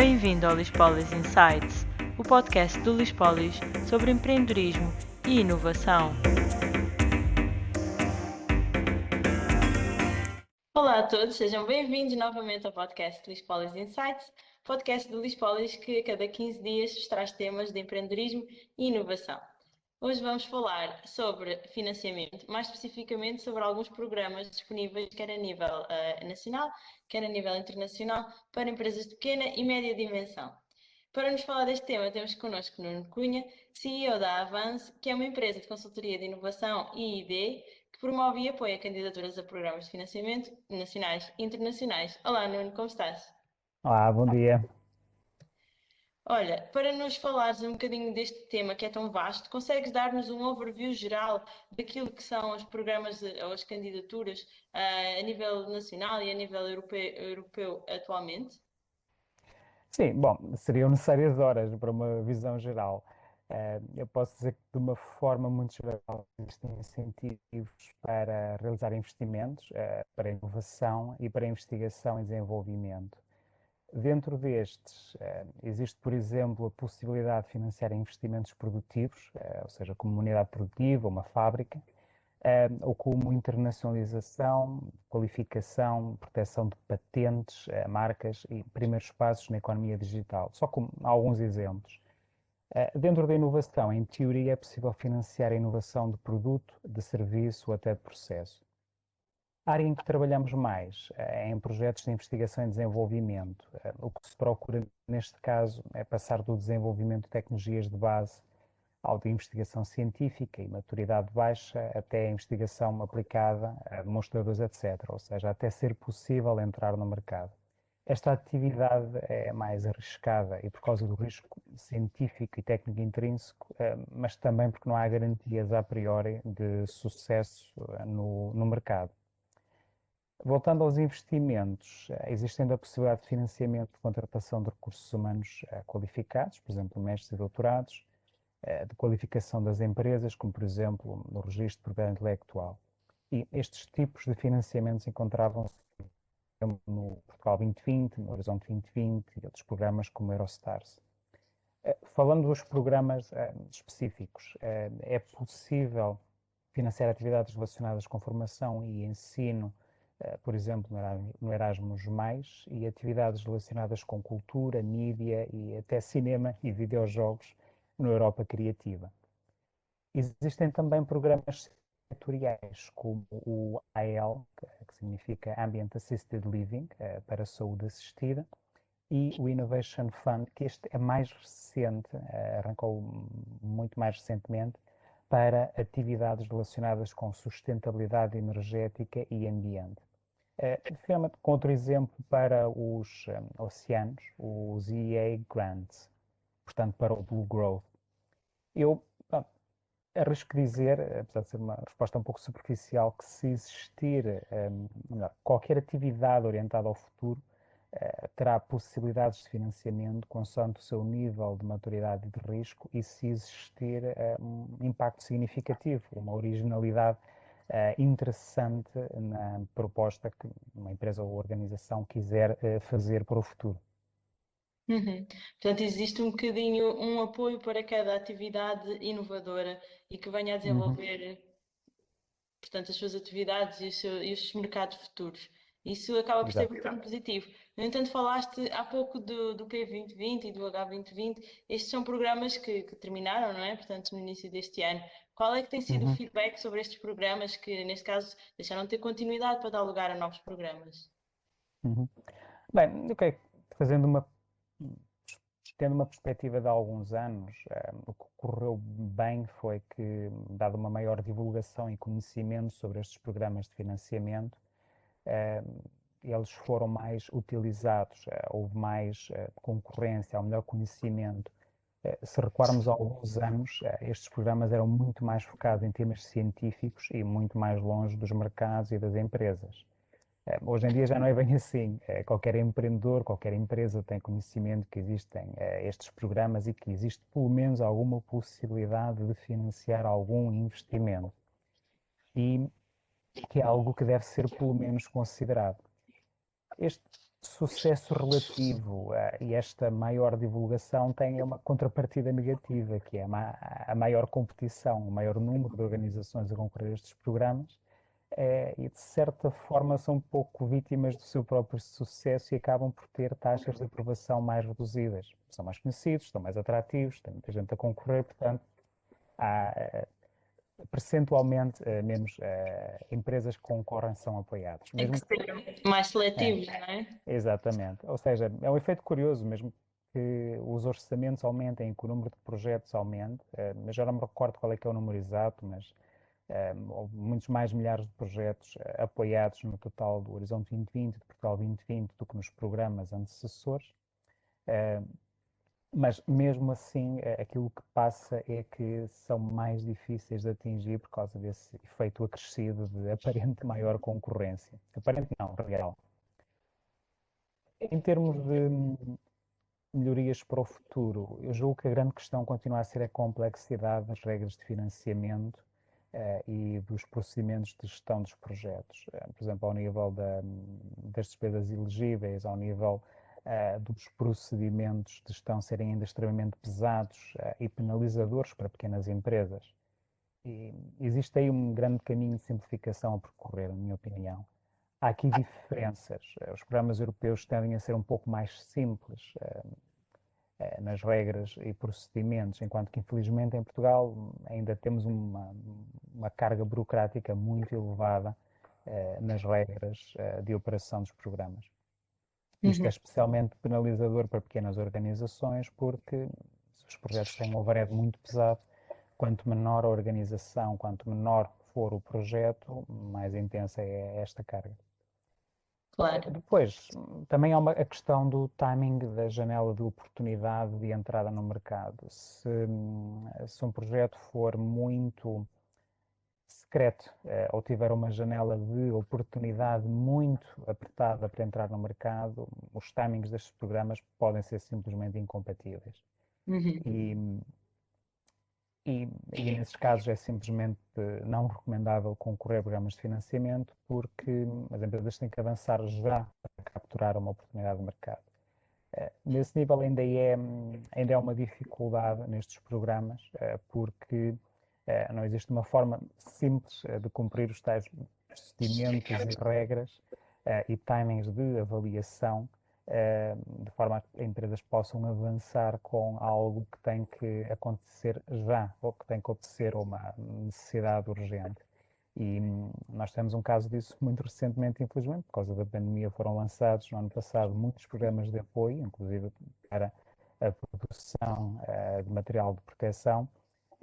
Bem-vindo ao Lispolis Insights, o podcast do Lispolis sobre empreendedorismo e inovação. Olá a todos, sejam bem-vindos novamente ao podcast Lispolis Insights, podcast do Lispolis que a cada 15 dias vos traz temas de empreendedorismo e inovação. Hoje vamos falar sobre financiamento, mais especificamente sobre alguns programas disponíveis quer a nível nacional, quer a nível internacional, para empresas de pequena e média dimensão. Para nos falar deste tema, temos connosco Nuno Cunha, CEO da Avance, que é uma empresa de consultoria de inovação e ID que promove e apoia candidaturas a programas de financiamento nacionais e internacionais. Olá Nuno, como estás? Olá, bom dia. Olha, para nos falares um bocadinho deste tema que é tão vasto, consegues dar-nos um overview geral daquilo que são os programas ou as candidaturas a nível nacional e a nível europeu atualmente? Sim, bom, seriam necessárias horas para uma visão geral. Eu posso dizer que, de uma forma muito geral, existem incentivos para realizar investimentos, para inovação e para investigação e desenvolvimento. Dentro destes, existe, por exemplo, a possibilidade de financiar investimentos produtivos, ou seja, como uma unidade produtiva, uma fábrica, ou como internacionalização, qualificação, proteção de patentes, marcas e primeiros passos na economia digital. Só como alguns exemplos. Dentro da inovação, em teoria, é possível financiar a inovação de produto, de serviço ou até de processo. A área em que trabalhamos mais é em projetos de investigação e desenvolvimento. O que se procura neste caso é passar do desenvolvimento de tecnologias de base ao de investigação científica e maturidade baixa até a investigação aplicada, a demonstradores, etc. Ou seja, até ser possível entrar no mercado. Esta atividade é mais arriscada e por causa do risco científico e técnico intrínseco, mas também porque não há garantias a priori de sucesso no mercado. Voltando aos investimentos, existendo a possibilidade de financiamento de contratação de recursos humanos qualificados, por exemplo, mestres e doutorados, de qualificação das empresas, como por exemplo no registro de propriedade intelectual. E estes tipos de financiamentos encontravam-se no Portugal 2020, no Horizonte 2020 e outros programas como o Eurostars. Falando dos programas específicos, é possível financiar atividades relacionadas com formação e ensino, por exemplo, no Erasmus+, e atividades relacionadas com cultura, mídia e até cinema e videojogos na Europa Criativa. Existem também programas setoriais, como o AL, que significa Ambient Assisted Living, para a saúde assistida, e o Innovation Fund, que este é mais recente, arrancou muito mais recentemente, para atividades relacionadas com sustentabilidade energética e ambiente. Finalmente, com outro exemplo para os oceanos, os EA Grants, portanto, para o Blue Growth. Eu arrisco dizer, apesar de ser uma resposta um pouco superficial, que se existir qualquer atividade orientada ao futuro, terá possibilidades de financiamento consoante o seu nível de maturidade e de risco e se existir um impacto significativo, uma originalidade interessante na proposta que uma empresa ou organização quiser fazer para o futuro. Uhum. Portanto, existe um bocadinho um apoio para cada atividade inovadora e que venha a Uhum, desenvolver, portanto, as suas atividades e os mercados futuros. Isso acaba por ser exato. bastante positivo. No entanto, falaste há pouco do P2020 e do H2020. Estes são programas que terminaram, não é? Portanto, no início deste ano. Qual é que tem sido o Uhum, feedback sobre estes programas que, neste caso, deixaram de ter continuidade para dar lugar a novos programas? uhum. Bem, ok, fazendo uma tendo uma perspectiva de alguns anos, o que correu bem foi que, dada uma maior divulgação e conhecimento sobre estes programas de financiamento, eh, eles foram mais utilizados, houve mais concorrência, há um melhor conhecimento. Se recuarmos a alguns anos, estes programas eram muito mais focados em temas científicos e muito mais longe dos mercados e das empresas. Hoje em dia já não é bem assim. Qualquer empreendedor, qualquer empresa tem conhecimento que existem estes programas e que existe pelo menos alguma possibilidade de financiar algum investimento. E que é algo que deve ser pelo menos considerado. Este sucesso relativo e esta maior divulgação tem uma contrapartida negativa, que é a maior competição, o maior número de organizações a concorrer a estes programas, e de certa forma são um pouco vítimas do seu próprio sucesso e acabam por ter taxas de aprovação mais reduzidas. São mais conhecidos, estão mais atrativos, tem muita gente a concorrer, portanto, há percentualmente menos empresas que concorrem são apoiadas. Tem que Mesmo ser mais é, seletivos, não é? exatamente. Ou seja, é um efeito curioso, mesmo que os orçamentos aumentem, que o número de projetos aumente, mas já não me recordo qual é que é o número exato, mas houve muitos mais milhares de projetos apoiados no total do Horizonte 2020, de Portugal 2020, do que nos programas antecessores. Mas mesmo assim, aquilo que passa é que são mais difíceis de atingir por causa desse efeito acrescido de aparente maior concorrência. Aparente não, real. Em termos de melhorias para o futuro, eu julgo que a grande questão continua a ser a complexidade das regras de financiamento e dos procedimentos de gestão dos projetos. Por exemplo, ao nível das despesas elegíveis, ao nível dos procedimentos de gestão serem ainda extremamente pesados e penalizadores para pequenas empresas. E existe aí um grande caminho de simplificação a percorrer, na minha opinião. Há aqui diferenças. Os programas europeus tendem a ser um pouco mais simples nas regras e procedimentos, enquanto que, infelizmente, em Portugal ainda temos uma carga burocrática muito elevada nas regras de operação dos programas. Isto é Uhum. especialmente penalizador para pequenas organizações, porque se os projetos têm um overhead muito pesado, quanto menor a organização, quanto menor for o projeto, mais intensa é esta carga. Claro. Depois, também há a questão do timing da janela de oportunidade de entrada no mercado. Se um projeto for muito secreto ou tiver uma janela de oportunidade muito apertada para entrar no mercado, os timings destes programas podem ser simplesmente incompatíveis. Uhum. E nesses casos é simplesmente não recomendável concorrer a programas de financiamento porque as empresas têm que avançar já para capturar uma oportunidade de mercado. Nesse nível ainda é uma dificuldade nestes programas porque não existe uma forma simples de cumprir os tais procedimentos e regras e timings de avaliação de forma a que empresas possam avançar com algo que tem que acontecer já, ou que tem que obedecer a uma necessidade urgente. E nós temos um caso disso muito recentemente, infelizmente, por causa da pandemia foram lançados no ano passado muitos programas de apoio, inclusive para a produção de material de proteção,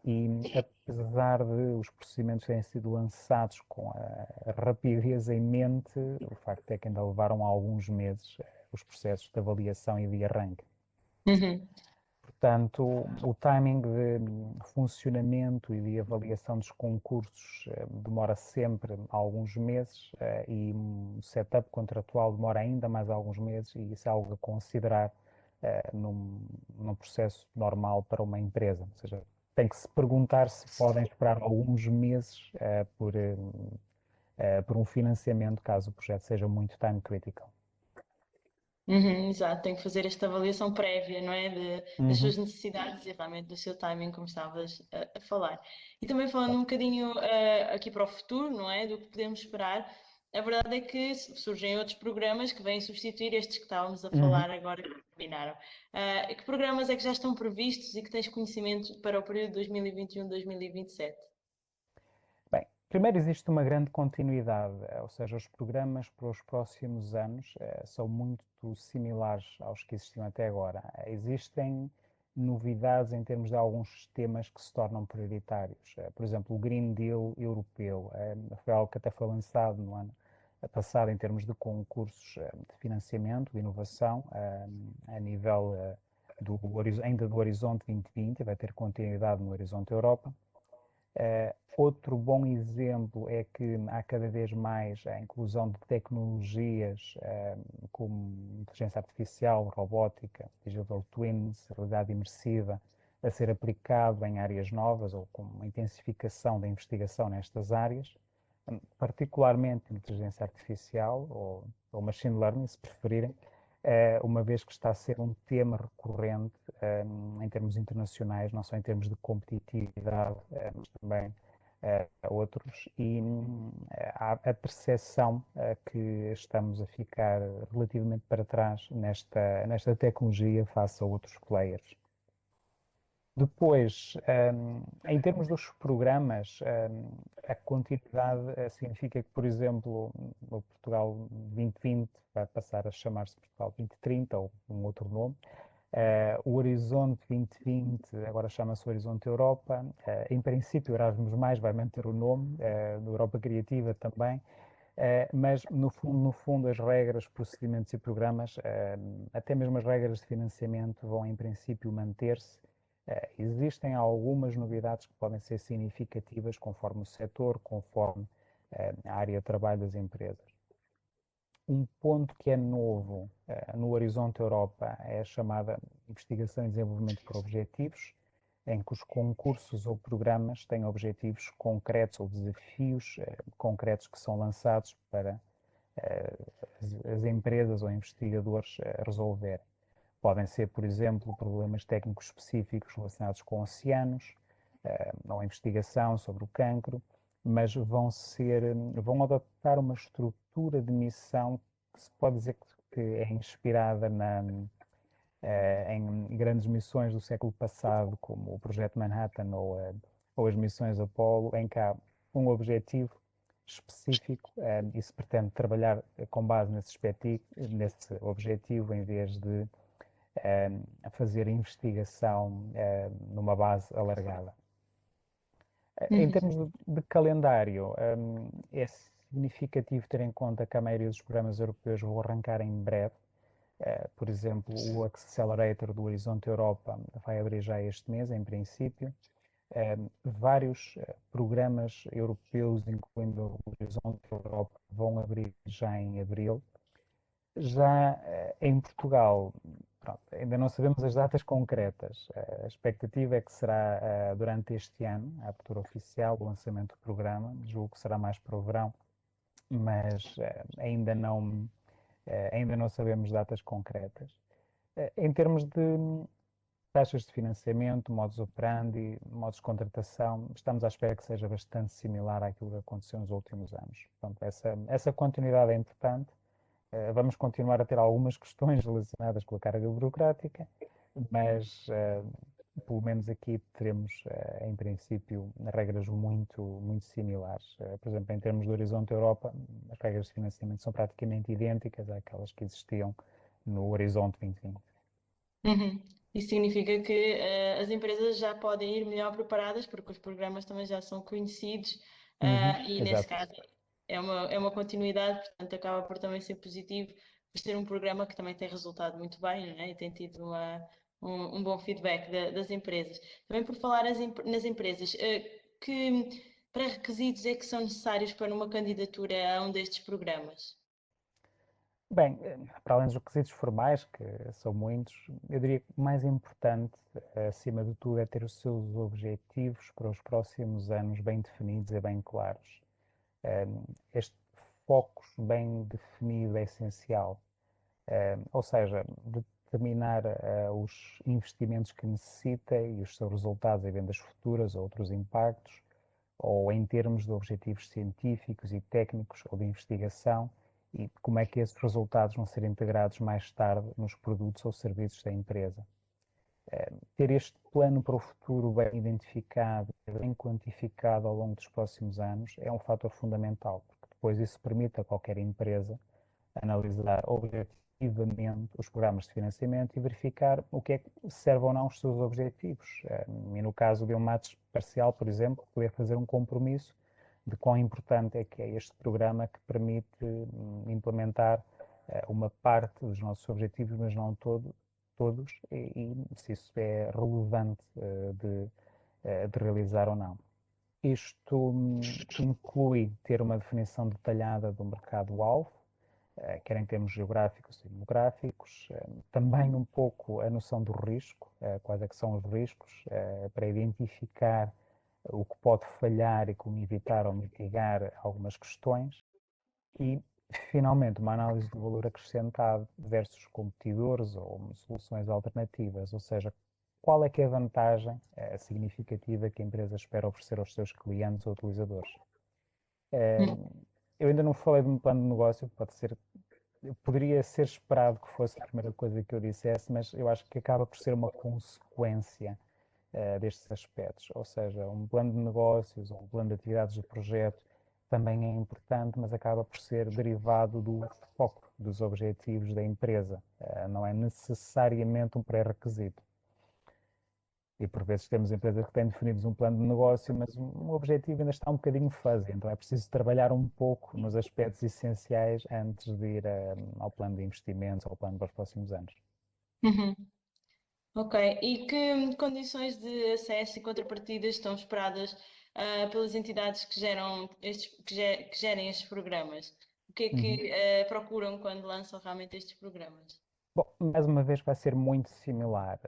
e apesar de os procedimentos terem sido lançados com a rapidez em mente, o facto é que ainda levaram alguns meses os processos de avaliação e de arranque. Uhum. Portanto, o timing de funcionamento e de avaliação dos concursos demora sempre alguns meses e o setup contratual demora ainda mais alguns meses e isso é algo a considerar num processo normal para uma empresa. Ou seja, tem que se perguntar se podem esperar alguns meses por um financiamento caso o projeto seja muito time critical. Uhum, exato, tem que fazer esta avaliação prévia, não é? Das Uhum. suas necessidades e realmente do seu timing, como estavas a falar. E também falando um bocadinho aqui para o futuro, não é? Do que podemos esperar, a verdade é que surgem outros programas que vêm substituir estes que estávamos a Uhum. falar agora que terminaram. Que programas é que já estão previstos e que tens conhecimento para o período 2021-2027? Bem, primeiro existe uma grande continuidade, ou seja, os programas para os próximos anos são muito similares aos que existiam até agora. Existem novidades em termos de alguns temas que se tornam prioritários. Por exemplo, o Green Deal europeu foi algo que até foi lançado no ano passado em termos de concursos de financiamento, de inovação, a nível ainda do Horizonte 2020, vai ter continuidade no Horizonte Europa. Outro bom exemplo é que há cada vez mais a inclusão de tecnologias como inteligência artificial, robótica, digital twins, realidade imersiva, a ser aplicado em áreas novas ou com uma intensificação da investigação nestas áreas. particularmente inteligência artificial ou machine learning, se preferirem, uma vez que está a ser um tema recorrente em termos internacionais, não só em termos de competitividade, mas também outros, e há a percepção que estamos a ficar relativamente para trás nesta tecnologia face a outros players. Depois, em termos dos programas, a continuidade significa que, por exemplo, o Portugal 2020 vai passar a chamar-se Portugal 2030 ou um outro nome. O Horizonte 2020 agora chama-se Horizonte Europa. Em princípio, o Erasmus Mais vai manter o nome, do Europa Criativa também. Mas, no fundo, as regras, procedimentos e programas, até mesmo as regras de financiamento, vão, em princípio, manter-se. Existem algumas novidades que podem ser significativas conforme o setor, conforme a área de trabalho das empresas. Um ponto que é novo no Horizonte Europa é a chamada Investigação e Desenvolvimento por Objetivos, em que os concursos ou programas têm objetivos concretos ou desafios concretos que são lançados para as empresas ou investigadores resolverem. Podem ser, por exemplo, problemas técnicos específicos relacionados com oceanos, ou investigação sobre o cancro, mas vão adotar uma estrutura de missão que se pode dizer que é inspirada em grandes missões do século passado, como o Projeto Manhattan ou as missões Apollo, em que há um objetivo específico e se pretende trabalhar com base nesse objetivo em vez de a fazer investigação numa base alargada. Em termos de calendário, é significativo ter em conta que a maioria dos programas europeus vão arrancar em breve. Por exemplo, o Accelerator do Horizonte Europa vai abrir já este mês, em princípio. Vários programas europeus, incluindo o Horizonte Europa, vão abrir já em abril. Já em Portugal, pronto, ainda não sabemos as datas concretas. A expectativa é que será durante este ano, a abertura oficial, o lançamento do programa. Julgo que será mais para o verão, mas ainda não sabemos datas concretas. Em termos de taxas de financiamento, modus operandi, modos de contratação, estamos à espera que seja bastante similar àquilo que aconteceu nos últimos anos. Portanto, essa continuidade é importante. Vamos continuar a ter algumas questões relacionadas com a carga burocrática, mas pelo menos aqui teremos, em princípio, regras muito similares. Por exemplo, em termos do Horizonte Europa, as regras de financiamento são praticamente idênticas àquelas que existiam no Horizonte 2020. Uhum. Isso significa que as empresas já podem ir melhor preparadas, porque os programas também já são conhecidos, e nesse Exato. caso é uma continuidade, portanto acaba por também ser positivo por ser um programa que também tem resultado muito bem, não é? E tem tido um bom feedback das empresas. Também por falar nas empresas, que pré-requisitos é que são necessários para uma candidatura a um destes programas? Bem, para além dos requisitos formais, que são muitos, eu diria que o mais importante, acima de tudo, é ter os seus objetivos para os próximos anos bem definidos e bem claros. Este foco bem definido é essencial, ou seja, determinar os investimentos que necessita e os seus resultados em vendas futuras ou outros impactos, ou em termos de objetivos científicos e técnicos ou de investigação, e como é que esses resultados vão ser integrados mais tarde nos produtos ou serviços da empresa. Ter este plano para o futuro bem identificado, bem quantificado ao longo dos próximos anos é um fator fundamental, porque depois isso permite a qualquer empresa analisar objetivamente os programas de financiamento e verificar o que é que serve ou não os seus objetivos. E no caso de um match parcial, por exemplo, poder fazer um compromisso de quão importante é que é este programa que permite implementar uma parte dos nossos objetivos, mas não todos, e se isso é relevante de realizar ou não. Isto inclui ter uma definição detalhada do mercado-alvo, quer em termos geográficos e demográficos, também um pouco a noção do risco, quais é que são os riscos, para identificar o que pode falhar e como evitar ou mitigar algumas questões. E, finalmente, uma análise do valor acrescentado versus competidores ou soluções alternativas, ou seja, qual é que é a vantagem significativa que a empresa espera oferecer aos seus clientes ou utilizadores. Eu ainda não falei de um plano de negócio, poderia ser esperado que fosse a primeira coisa que eu dissesse, mas eu acho que acaba por ser uma consequência destes aspectos. Ou seja, um plano de negócios ou um plano de atividades do projeto também é importante, mas acaba por ser derivado do foco, dos objetivos da empresa. Não é necessariamente um pré-requisito. E por vezes temos empresas que têm definidos um plano de negócio, mas um objetivo ainda está um bocadinho fuzzy, então é preciso trabalhar um pouco nos aspectos essenciais antes de ir ao plano de investimentos, ao plano para os próximos anos. Uhum. Ok, e que condições de acesso e contrapartidas estão esperadas pelas entidades que geram que gerem estes programas? O que é que procuram quando lançam realmente estes programas? Bom, mais uma vez vai ser muito similar.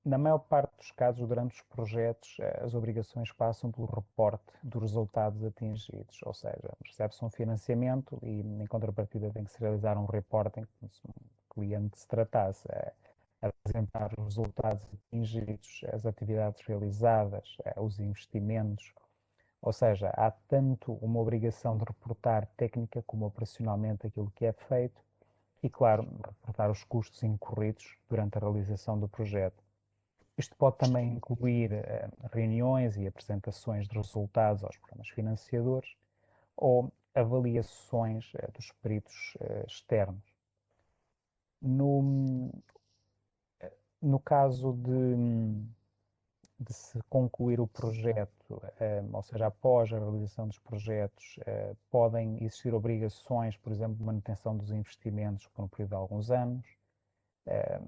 Na maior parte dos casos, durante os projetos, as obrigações passam pelo reporte dos resultados atingidos, ou seja, recebe-se um financiamento e, em contrapartida, tem que se realizar um reporting, como se um cliente se tratasse, apresentar os resultados atingidos, as atividades realizadas, os investimentos, ou seja, há tanto uma obrigação de reportar técnica como operacionalmente aquilo que é feito e, claro, reportar os custos incorridos durante a realização do projeto. Isto pode também incluir reuniões e apresentações de resultados aos programas financiadores ou avaliações dos peritos externos. No, no caso de se concluir o projeto, ou seja, após a realização dos projetos, podem existir obrigações, por exemplo, de manutenção dos investimentos por um período de alguns anos,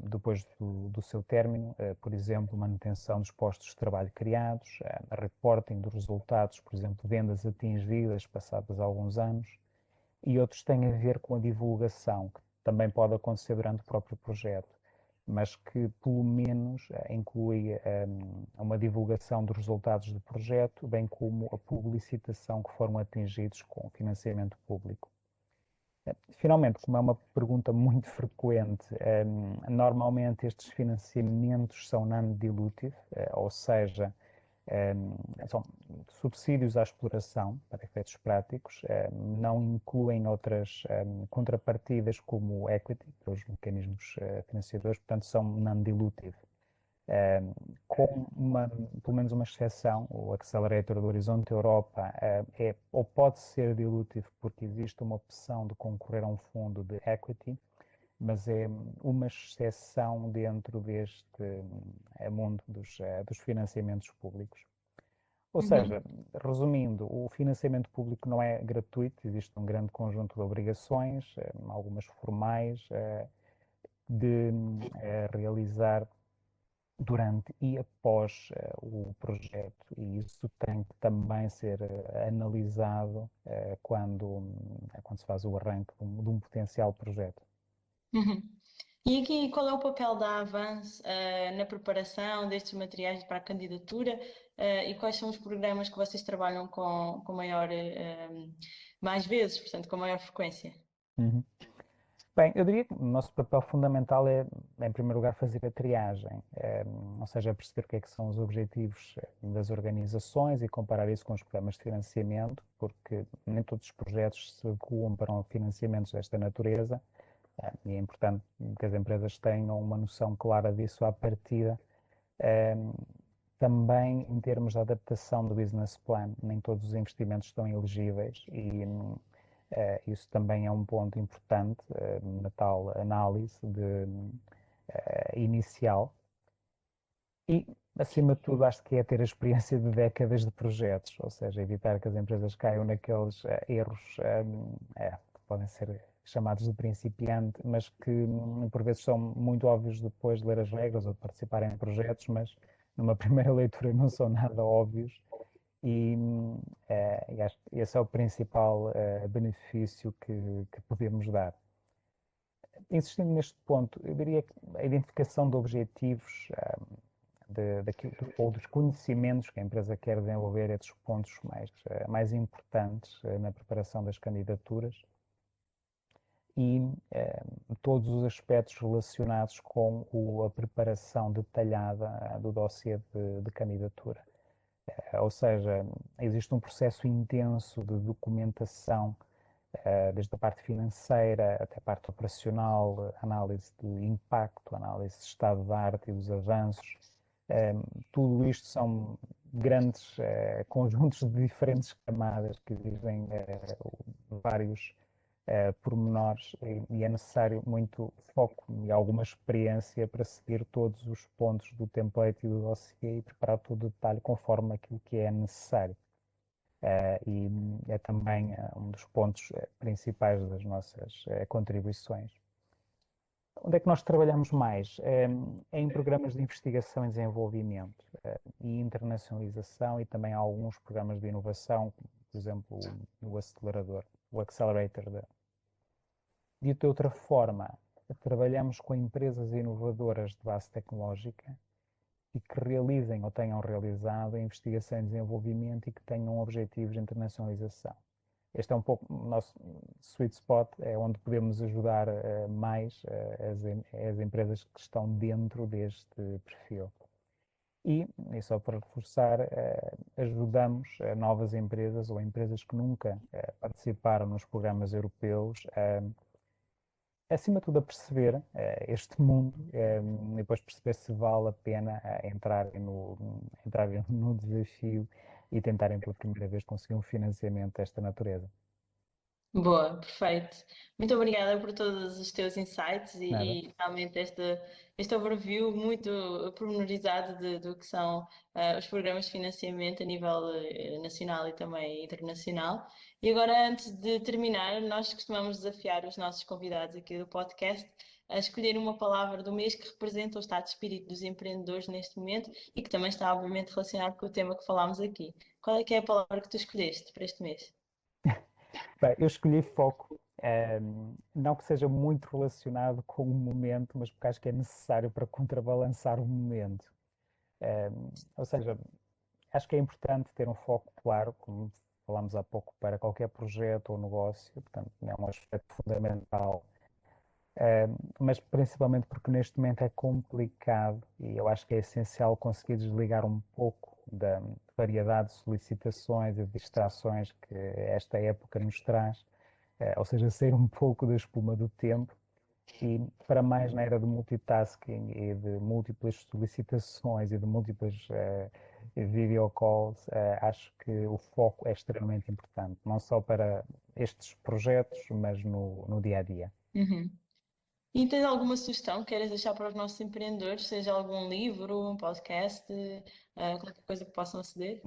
depois do seu término, por exemplo, manutenção dos postos de trabalho criados, reporting dos resultados, por exemplo, vendas atingidas passados alguns anos, e outros têm a ver com a divulgação, que também pode acontecer durante o próprio projeto, mas que pelo menos inclui uma divulgação dos resultados do projeto, bem como a publicitação que foram atingidos com financiamento público. Finalmente, como é uma pergunta muito frequente, normalmente estes financiamentos são non-dilutive, ou seja, são subsídios à exploração, para efeitos práticos, não incluem outras contrapartidas como o equity, para os mecanismos financiadores, portanto são non-dilutive. Com pelo menos uma exceção, o Accelerator do Horizonte Europa é ou pode ser dilutivo porque existe uma opção de concorrer a um fundo de equity, mas é uma exceção dentro deste mundo dos financiamentos públicos. Ou seja, resumindo, o financiamento público não é gratuito, existe um grande conjunto de obrigações, algumas formais, de realizar durante e após o projeto, e isso tem que também ser analisado quando se faz o arranque de um potencial projeto. Uhum. E aqui, qual é o papel da Avance, na preparação destes materiais para a candidatura, e quais são os programas que vocês trabalham com maior, mais vezes, portanto, com maior frequência? Uhum. Bem, eu diria que o nosso papel fundamental é, em primeiro lugar, fazer a triagem, ou seja, perceber o que é que são os objetivos das organizações e comparar isso com os programas de financiamento, porque nem todos os projetos se adequam para financiamentos desta natureza, e é importante que as empresas tenham uma noção clara disso à partida. Também em termos de adaptação do business plan, nem todos os investimentos estão elegíveis e isso também é um ponto importante na tal análise inicial. E, acima de tudo, acho que é ter a experiência de décadas de projetos, ou seja, evitar que as empresas caiam naqueles erros que podem ser chamados de principiante, mas que por vezes são muito óbvios depois de ler as regras ou de participar em projetos, mas numa primeira leitura não são nada óbvios. E acho que esse é o principal benefício que podemos dar. Insistindo neste ponto, eu diria que a identificação de objetivos ou dos conhecimentos que a empresa quer desenvolver, é dos pontos mais importantes na preparação das candidaturas e todos os aspectos relacionados com a preparação detalhada do dossiê de candidatura. Ou seja, existe um processo intenso de documentação, desde a parte financeira até a parte operacional, análise de impacto, análise de estado da arte e dos avanços. Tudo isto são grandes conjuntos de diferentes camadas que exigem vários pormenores e é necessário muito foco e alguma experiência para seguir todos os pontos do template e do dossiê e preparar todo o detalhe conforme aquilo que é necessário. E é também um dos pontos principais das nossas contribuições. Onde é que nós trabalhamos mais? É em programas de investigação e desenvolvimento e internacionalização e também alguns programas de inovação, por exemplo, o acelerador, o accelerator. De outra forma, trabalhamos com empresas inovadoras de base tecnológica e que realizem ou tenham realizado investigação e desenvolvimento e que tenham objetivos de internacionalização. Este é um pouco o nosso sweet spot, é onde podemos ajudar mais as empresas que estão dentro deste perfil. E só para reforçar, ajudamos novas empresas ou empresas que nunca participaram nos programas europeus acima de tudo a perceber este mundo e depois perceber se vale a pena entrarem no desafio e tentarem pela primeira vez conseguir um financiamento desta natureza. Boa, perfeito. Muito obrigada por todos os teus insights Nada? e realmente este overview muito pormenorizado do que são os programas de financiamento a nível nacional e também internacional. E agora, antes de terminar, nós costumamos desafiar os nossos convidados aqui do podcast a escolher uma palavra do mês que representa o estado de espírito dos empreendedores neste momento e que também está, obviamente, relacionado com o tema que falámos aqui. Qual é que é a palavra que tu escolheste para este mês? Bem, eu escolhi foco, não que seja muito relacionado com o momento, mas porque acho que é necessário para contrabalançar o momento. Ou seja, acho que é importante ter um foco claro, como falámos há pouco, para qualquer projeto ou negócio, portanto, é um aspecto fundamental. Mas principalmente porque neste momento é complicado e eu acho que é essencial conseguir desligar um pouco da variedade de solicitações e distrações que esta época nos traz, ou seja, sair um pouco da espuma do tempo e para mais na era do multitasking e de múltiplas solicitações e de múltiplas video calls, acho que o foco é extremamente importante, não só para estes projetos, mas no dia a dia. Uhum. E tens alguma sugestão que queiras deixar para os nossos empreendedores, seja algum livro, um podcast, qualquer coisa que possam aceder?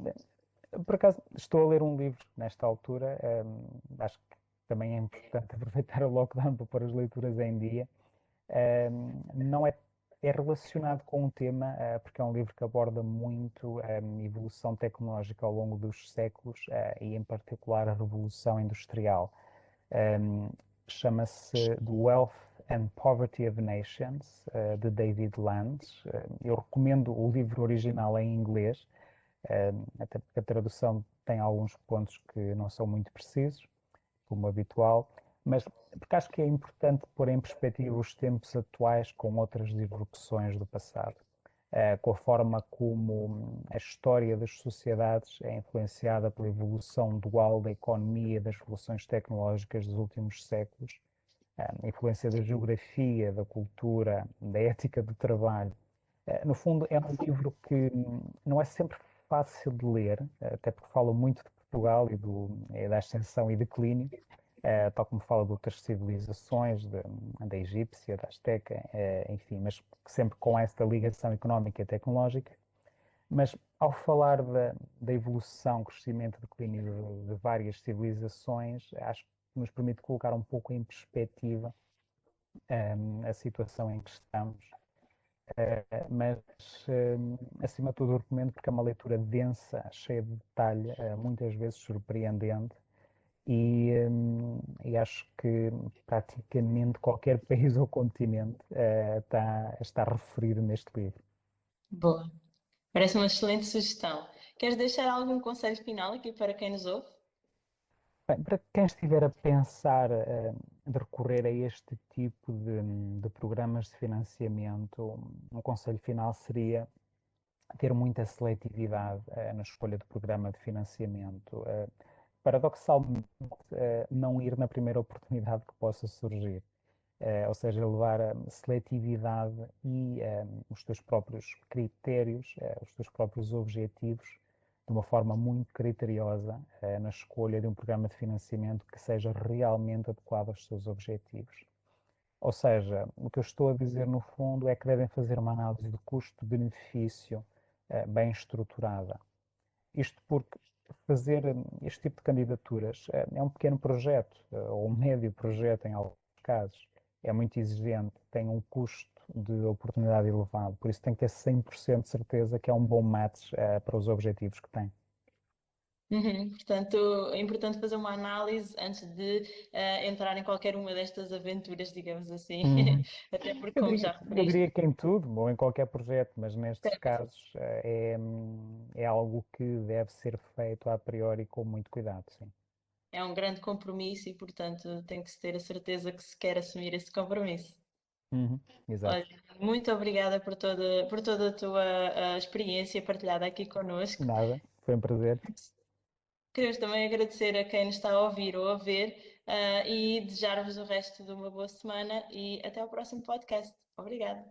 Por acaso, estou a ler um livro nesta altura. Acho que também é importante aproveitar o lockdown para pôr as leituras em dia. Não é relacionado com o tema, porque é um livro que aborda muito a evolução tecnológica ao longo dos séculos e, em particular, a Revolução Industrial. Um, Chama-se The Wealth and Poverty of Nations, de David Land. Eu recomendo o livro original em inglês, até porque a tradução tem alguns pontos que não são muito precisos, como habitual, mas porque acho que é importante pôr em perspectiva os tempos atuais com outras disrupções do passado, com a forma como a história das sociedades é influenciada pela evolução dual da economia e das revoluções tecnológicas dos últimos séculos, a influência da geografia, da cultura, da ética do trabalho. No fundo, é um livro que não é sempre fácil de ler, até porque fala muito de Portugal e da ascensão e declínio, tal como fala de outras civilizações, da egípcia, da azteca, enfim, mas sempre com esta ligação económica e tecnológica. Mas ao falar da evolução, crescimento e declínio de várias civilizações, acho que nos permite colocar um pouco em perspectiva a situação em que estamos. Mas, acima de tudo, recomendo porque é uma leitura densa, cheia de detalhe, muitas vezes surpreendente, e acho que praticamente qualquer país ou continente está referido neste livro. Boa. Parece uma excelente sugestão. Queres deixar algum conselho final aqui para quem nos ouve? Bem, para quem estiver a pensar de recorrer a este tipo de programas de financiamento, um conselho final seria ter muita seletividade na escolha do programa de financiamento. Paradoxalmente, não ir na primeira oportunidade que possa surgir. Ou seja, levar a seletividade e os teus próprios critérios, os teus próprios objetivos, de uma forma muito criteriosa na escolha de um programa de financiamento que seja realmente adequado aos seus objetivos. Ou seja, o que eu estou a dizer no fundo é que devem fazer uma análise de custo-benefício bem estruturada. Isto porque fazer este tipo de candidaturas é um pequeno projeto, ou um médio projeto em alguns casos. É muito exigente, tem um custo de oportunidade elevado, por isso tem que ter 100% de certeza que é um bom match para os objetivos que tem. Uhum. Portanto, é importante fazer uma análise antes de entrar em qualquer uma destas aventuras, digamos assim. Uhum. Até porque, Eu como diria, já eu referiste, diria que em tudo, ou em qualquer projeto, mas nestes casos é algo que deve ser feito a priori com muito cuidado, sim. é um grande compromisso e, portanto, tem que se ter a certeza que se quer assumir esse compromisso. Uhum. Exato. Olha, muito obrigada por toda a tua experiência partilhada aqui connosco. Nada, foi um prazer. Queremos também agradecer a quem nos está a ouvir ou a ver, e desejar-vos o resto de uma boa semana e até ao próximo podcast. Obrigada.